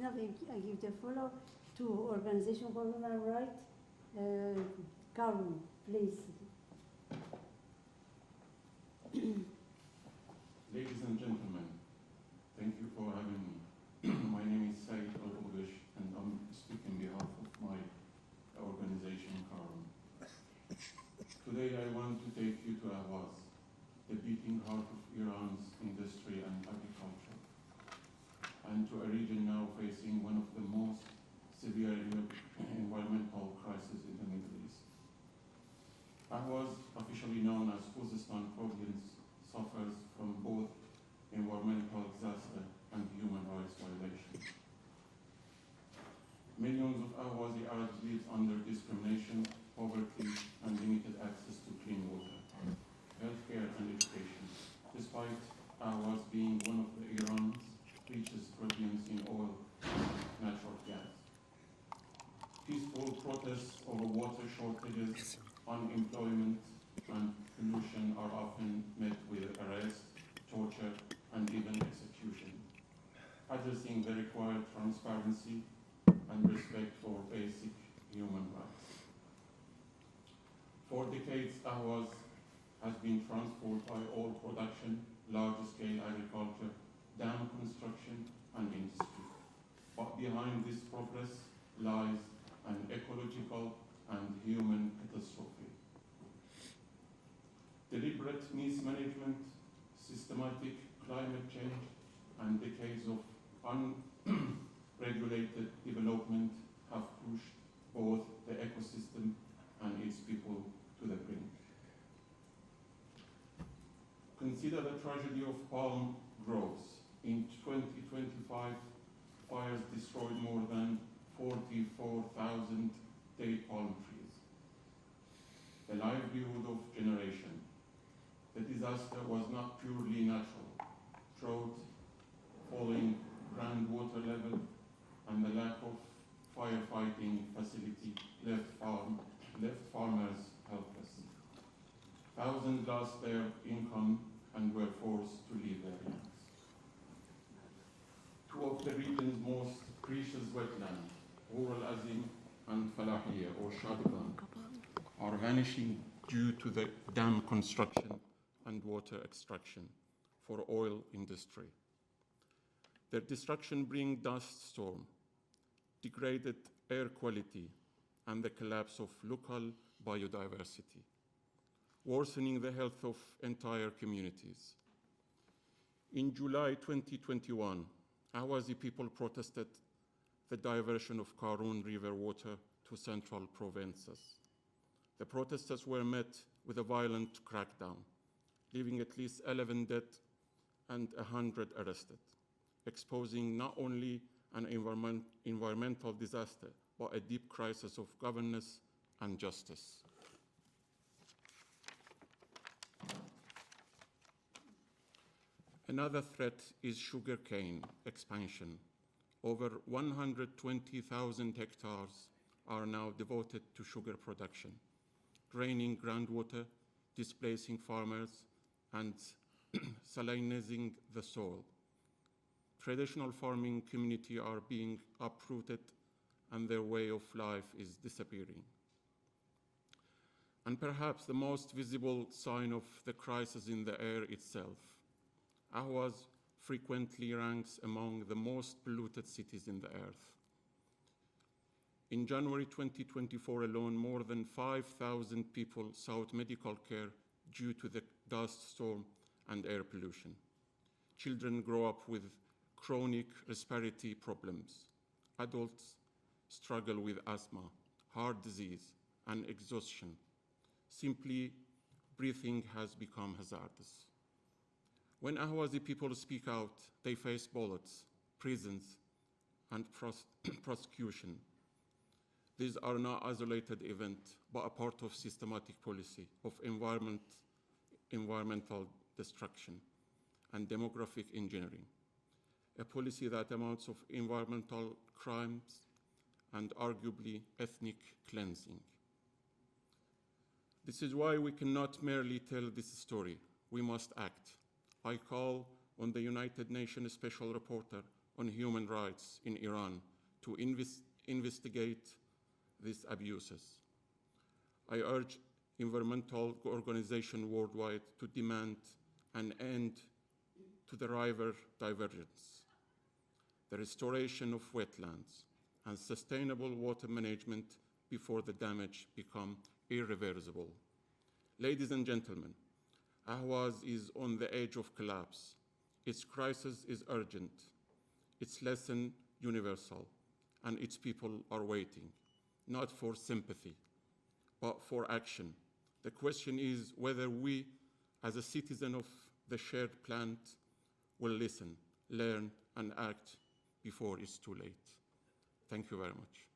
now I give the floor to Organization for Human Rights. Karun, please. Ladies and gentlemen, thank you for having me. My name is Saied Alboghbiesh, and I'm speaking on behalf of my organization, Karun. Today I want to take you to Ahwaz, the beating heart of Iran's industry and agriculture, and to a region now facing one of the most severe environmental crises in the Middle East. Ahwaz, officially known as Khuzestan province, suffers from both environmental disaster and human rights violations. Millions of Ahwazi Arabs live under discrimination, poverty, and limited access to clean water, healthcare, and education, despite Ahwaz being one of Iran's richest regions in oil and natural gas. Peaceful protests over water shortages, unemployment, and pollution are often met with arrest, torture, and even execution. Addressing the required transparency and respect for basic human rights. For decades, Ahwaz has been transformed by oil production, large-scale agriculture, dam construction, and industry. But behind this progress lies an ecological and human catastrophe. Deliberate mismanagement, systematic climate change, and decades of unregulated development have pushed both the ecosystem and its people to the brink. Consider the tragedy of palm groves. In 2025, fires destroyed more than 44,000 date palm trees, the livelihood of generation. The disaster was not purely natural. Drought, falling groundwater level, and the lack of firefighting facility left farmers helpless. Thousands lost their income and were forced to leave their lands. Two of the region's most precious wetlands, Rural Azim and Falahiyya or Shadban, are vanishing due to the dam construction and water extraction for oil industry. Their destruction brings dust storm, degraded air quality, and the collapse of local biodiversity, worsening the health of entire communities. In July 2021, Ahwazi people protested the diversion of Karun River water to central provinces. The protesters were met with a violent crackdown, leaving at least 11 dead and 100 arrested, exposing not only an environmental disaster, but a deep crisis of governance and justice. Another threat is sugarcane expansion. Over 120,000 hectares are now devoted to sugar production, draining groundwater, displacing farmers, and salinizing the soil. Traditional farming communities are being uprooted and their way of life is disappearing. And perhaps the most visible sign of the crisis in the air itself, Ahwaz frequently ranks among the most polluted cities in the earth. In January 2024 alone, more than 5,000 people sought medical care due to the dust storm and air pollution. Children grow up with chronic respiratory problems. Adults struggle with asthma, heart disease, and exhaustion. Simply breathing has become hazardous. When Ahwazi people speak out, they face bullets, prisons, and prosecution. These are not isolated events, but a part of systematic policy of environmental destruction and demographic engineering, a policy that amounts of environmental crimes and arguably ethnic cleansing. This is why we cannot merely tell this story. We must act. I call on the United Nations Special Reporter on Human Rights in Iran to investigate these abuses. I urge environmental organizations worldwide to demand an end to the river divergence, the restoration of wetlands, and sustainable water management before the damage becomes irreversible. Ladies and gentlemen, Ahwaz is on the edge of collapse. Its crisis is urgent, its lesson universal, and its people are waiting, not for sympathy, but for action. The question is whether we, as a citizen of the shared planet, will listen, learn, and act before it's too late. Thank you very much.